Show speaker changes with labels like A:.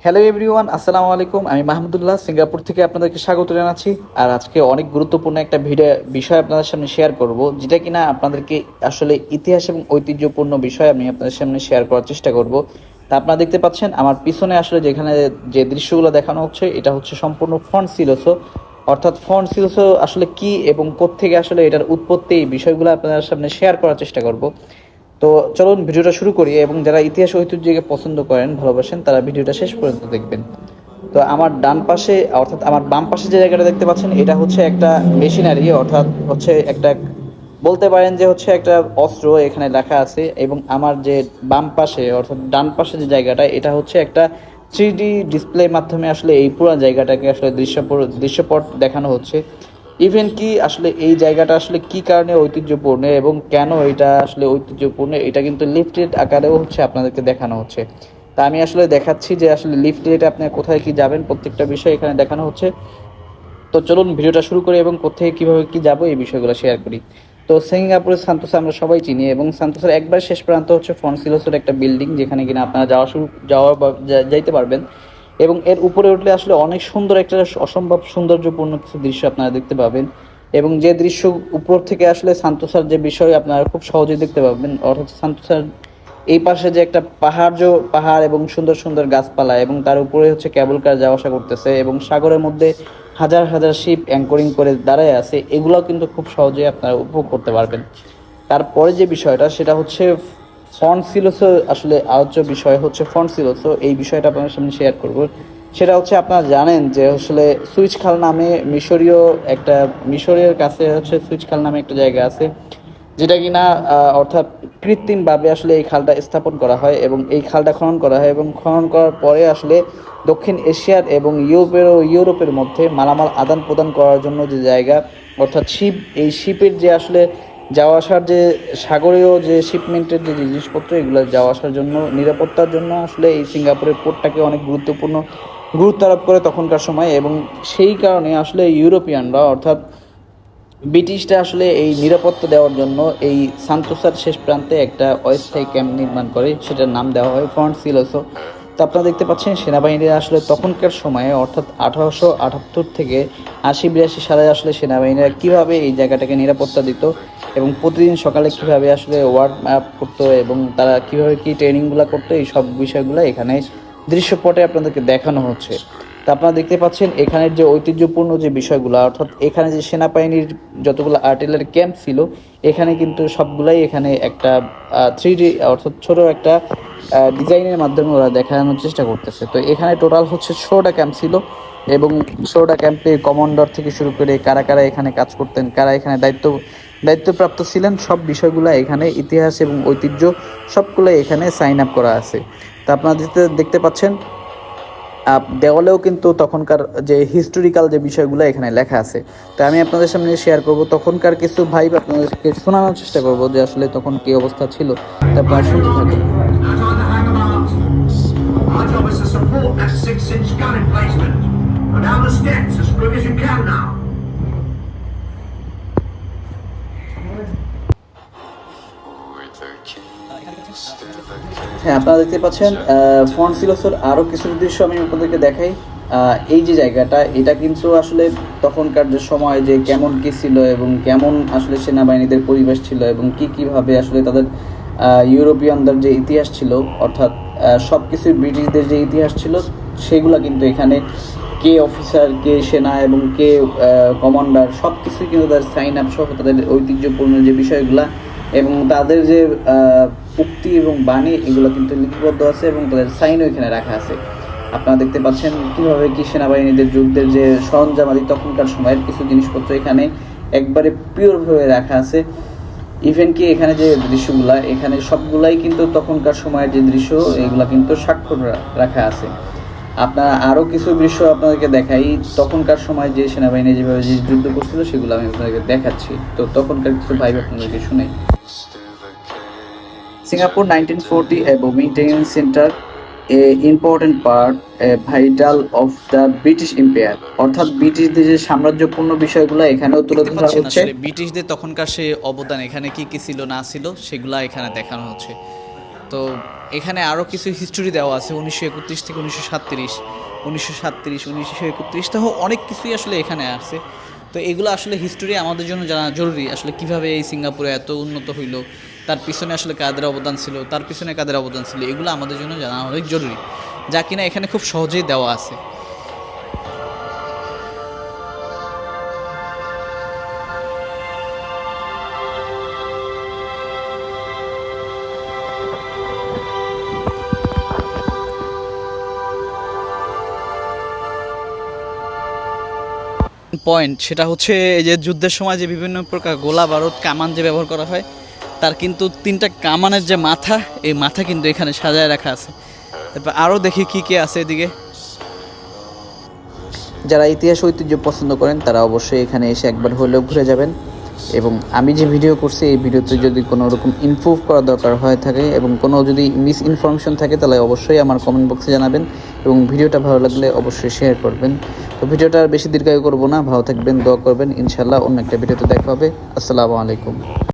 A: Hello everyone, আসসালামু আলাইকুম। আমি মাহমুদুল্লাহ সিঙ্গাপুর থেকে আপনাদেরকে স্বাগত জানাচ্ছি। আর আজকে অনেক গুরুত্বপূর্ণ একটা বিষয় আপনাদের সামনে শেয়ার করব, যেটা কিনা আপনাদেরকে আসলে ইতিহাস এবং ঐতিহ্যপূর্ণ বিষয় আমি আপনাদের সামনে শেয়ার করার চেষ্টা করব। তা আপনারা দেখতে পাচ্ছেন আমার পিছনে আসলে যেখানে যে দৃশ্যগুলো দেখানো হচ্ছে, এটা হচ্ছে সম্পূর্ণ ফন্ট সিলোসো। অর্থাৎ ফন্ট সিলোসো আসলে কি এবং কোত্থেকে আসলে এটার উৎপত্তি, এই বিষয়গুলো আপনাদের সামনে শেয়ার করার চেষ্টা করব। তো চলুন ভিডিওটা শুরু করি, এবং যারা ইতিহাস ঐতিহ্যকে পছন্দ করেন, ভালোবাসেন, তারা ভিডিওটা শেষ পর্যন্ত দেখবেন। তো আমার ডান পাশে অর্থাৎ আমার বাম পাশে যে জায়গাটা দেখতে পাচ্ছেন, এটা হচ্ছে একটা মেশিনারি, অর্থাৎ হচ্ছে একটা, বলতে পারেন যে হচ্ছে একটা অস্ত্র এখানে রাখা আছে। এবং আমার যে বাম পাশে অর্থাৎ ডান পাশে যে জায়গাটা, এটা হচ্ছে একটা 3D ডিসপ্লের মাধ্যমে আসলে এই পুরো জায়গাটাকে আসলে দৃশ্যপট দেখানো হচ্ছে। ইভেন কি আসলে এই জায়গাটা আসলে কি কারণে ঐতিহ্যপূর্ণ এবং কেন এটা আসলে ঐতিহ্যপূর্ণ, এটা কিন্তু লিফটেড আকারেও হচ্ছে আপনাদেরকে দেখানো হচ্ছে। তা আমি আসলে দেখাচ্ছি যে আসলে লিফটেড আপনি কোথায় কি যাবেন, প্রত্যেকটা বিষয় এখানে দেখানো হচ্ছে। তো চলুন ভিডিওটা শুরু করি এবং কোথায় কিভাবে কি যাবো এই বিষয়গুলো শেয়ার করি। তো সিঙ্গাপুরের সান্তোসা আমরা সবাই চিনি, এবং সান্তোসার একবার শেষ প্রান্ত হচ্ছে ফনসিলোসের একটা বিল্ডিং, যেখানে কিনা আপনারা যাওয়া বা যাইতে পারবেন। এবং এর উপরে উঠলে আসলে অনেক সুন্দর একটা, অসম্ভব সৌন্দর্যপূর্ণ কিছু দৃশ্য আপনারা দেখতে পাবেন। এবং যে দৃশ্য উপর থেকে আসলে সান্তোসার যে বিষয় আপনারা খুব সহজেই দেখতে পাবেন, অর্থাৎ সান্তোসার এই পাশে যে একটা পাহাড় এবং সুন্দর সুন্দর গাছপালা, এবং তার উপরে হচ্ছে কেবল কার যাওয়া আসা করতেছে, এবং সাগরের মধ্যে হাজার হাজার শিপ অ্যাঙ্করিং করে দাঁড়ায় আছে, এগুলোও কিন্তু খুব সহজেই আপনারা উপভোগ করতে পারবেন। তারপরে যে বিষয়টা, সেটা হচ্ছে ফন্ট সিলোসো। আসলে আলোচ্য বিষয় হচ্ছে ফন্ট সিলোসো, এই বিষয়টা আপনার সামনে শেয়ার করব। সেটা হচ্ছে আপনারা জানেন যে আসলে সুইচ খাল নামে মিশরীয় কাছে হচ্ছে সুইচ খাল নামে একটা জায়গা আছে, যেটা কিনা অর্থাৎ কৃত্রিমভাবে আসলে এই খালটা স্থাপন করা হয়, এবং এই খালটা খনন করা হয়, এবং খনন করার পরে আসলে দক্ষিণ এশিয়ার এবং ইউরোপের মধ্যে মালামাল আদান প্রদান করার জন্য যে জায়গা, অর্থাৎ এই শিপের যে আসলে যাওয়া আসার যে সাগরীয় যে শিপমেন্টের যে জিনিসপত্র, এগুলো যাওয়া আসার জন্য, নিরাপত্তার জন্য আসলে এই সিঙ্গাপুরের পোর্টটাকে অনেক গুরুত্ব আরোপ করে তখনকার সময়। এবং সেই কারণে আসলে ইউরোপিয়ানরা, অর্থাৎ ব্রিটিশরা আসলে এই নিরাপত্তা দেওয়ার জন্য এই সান্তোসার শেষ প্রান্তে একটা অস্থায়ী ক্যাম্প নির্মাণ করে, সেটার নাম দেওয়া হয় ফন্ট সিলোসো। তো আপনারা দেখতে পাচ্ছেন সেনাবাহিনীরা আসলে তখনকার সময়ে, অর্থাৎ 1878 থেকে 80-82 সালে আসলে সেনাবাহিনীরা কীভাবে এই জায়গাটাকে নিরাপত্তা দিত, এবং প্রতিদিন সকালে কীভাবে আসলে ওয়ার্ম আপ করতো, এবং তারা কীভাবে কী ট্রেনিংগুলো করতো, এই সব বিষয়গুলো এখানে দৃশ্যপটে আপনাদেরকে দেখানো হচ্ছে। তা আপনারা দেখতে পাচ্ছেন এখানের যে ঐতিহ্যপূর্ণ যে বিষয়গুলো, অর্থাৎ এখানে যে সেনাবাহিনীর যতগুলো আর্টিলারি ক্যাম্প ছিল, এখানে কিন্তু সবগুলাই এখানে একটা 3D অর্থাৎ ছোট একটা ডিজাইনের মাধ্যমে ওরা দেখানোর চেষ্টা করতেছে। তো এখানে টোটাল হচ্ছে 16টা ক্যাম্প ছিল, এবং 16টা ক্যাম্পে কমান্ডার থেকে শুরু করে কারা কারা এখানে কাজ করতেন, কারা এখানে দায়িত্বপ্রাপ্ত ছিলেন, সব বিষয়গুলো এখানে ইতিহাস এবং ঐতিহ্য সবগুলো এখানে সাইন আপ করা আছে। তা আপনারা দেখতে পাচ্ছেন দেওয়ালেও কিন্তু তখনকার যে হিস্টোরিক্যাল যে বিষয়গুলো এখানে লেখা আছে। তো আমি আপনাদের সামনে শেয়ার করব তখনকার কিছু ভাইব, আপনাদেরকে শোনানোর চেষ্টা করব যে আসলে তখন কি অবস্থা ছিল। তা আপনারা শুনতে থাকুন। হ্যাঁ, আপনারা দেখতে পাচ্ছেন ফন্ট সিলোসোর আরও কিছু দৃশ্য আমি আপনাদেরকে দেখাই। এই যে জায়গাটা, এটা কিন্তু আসলে তখনকার যে সময় যে কেমন কী ছিল, এবং কেমন আসলে সেনাবাহিনীদের পরিবেশ ছিল, এবং কীভাবে আসলে তাদের ইউরোপিয়ানদের যে ইতিহাস ছিল, অর্থাৎ সব কিছুই ব্রিটিশদের যে ইতিহাস ছিল, সেগুলো কিন্তু এখানে কে অফিসার, কে সেনা, এবং কে কমান্ডার, সব কিছুই কিন্তু তাদের সাইন আপ সহ তাদের ঐতিহ্যপূর্ণ যে বিষয়গুলা, এবং তাদের যে উক্তি এবং বাণী, এগুলো কিন্তু লিপিবদ্ধ আছে, এবং তাদের সাইনও এখানে রাখা আছে। আপনারা দেখতে পাচ্ছেন কীভাবে কি সেনাবাহিনীদের যুদ্ধের যে সরঞ্জামাদি, তখনকার সময়ের কিছু জিনিসপত্র এখানে একবারে পিওরভাবে রাখা আছে। ইভেন কি এখানে যে দৃশ্যগুলা, এখানে সবগুলাই কিন্তু তখনকার সময়ের যে দৃশ্য, এগুলা কিন্তু স্বাক্ষর রাখা আছে। আপনারা আরও কিছু দৃশ্য আপনাদেরকে দেখাই, তখনকার সময় যে সেনাবাহিনী যেভাবে যে যুদ্ধ করছিল, সেগুলো আমি আপনাদেরকে দেখাচ্ছি। তো তখনকার কিছু ভাইব আপনাদেরকে শুনাই। Singapore 1940 a maintenance center, a important part, a vital of the British Empire, অর্থাৎ ব্রিটিশদের যে সাম্রাজ্যপূর্ণ বিষয়গুলো এখানেও তুলে ধরা হচ্ছে। ব্রিটিশদের তখনকার সে অবদান এখানে কি কি ছিল না ছিল, সেগুলা এখানে দেখানো হচ্ছে। তো এখানে আরও কিছু হিস্টোরি দেওয়া আছে 1931 থেকে 1937, 1931 তো অনেক কিছুই আসলে এখানে আছে। তো এগুলো আসলে হিস্টোরি আমাদের জন্য জানা জরুরি, আসলে কিভাবে এই সিঙ্গাপুরে এত উন্নত হইলো, তার পিছনে আসলে কাদের অবদান ছিল, তার পিছনে কাদের অবদান ছিল, এগুলো আমাদের জন্য জানা অনেক জরুরি, যা কিনা এখানে খুব সহজেই দেওয়া আছে। পয়েন্ট সেটা হচ্ছে এই যে যুদ্ধের সময় যে বিভিন্ন প্রকার গোলা বারুদ কামান যে ব্যবহার করা হয়, তার কিন্তু 3টা কামানের যে মাথা, এই মাথা কিন্তু এখানে সাজায় রাখা আছে। তারপর আরও দেখি কি কি আছে এদিকে। যারা ইতিহাস ঐতিহ্য পছন্দ করেন তারা অবশ্যই এখানে এসে একবার হলেও ঘুরে যাবেন। এবং আমি যে ভিডিও করছি এই ভিডিওতে যদি কোনো রকম ইমপ্রুভ করা দরকার হয়ে থাকে এবং কোনো যদি মিস ইনফরমেশন থাকে তাহলে অবশ্যই আমার কমেন্ট বক্সে জানাবেন, এবং ভিডিওটা ভালো লাগলে অবশ্যই শেয়ার করবেন। তো ভিডিওটা আর বেশি দীর্ঘায়ু করবো না, ভালো থাকবেন, দোয়া করবেন, ইনশাল্লাহ অন্য একটা ভিডিওতে দেখা হবে। আসসালামু আলাইকুম।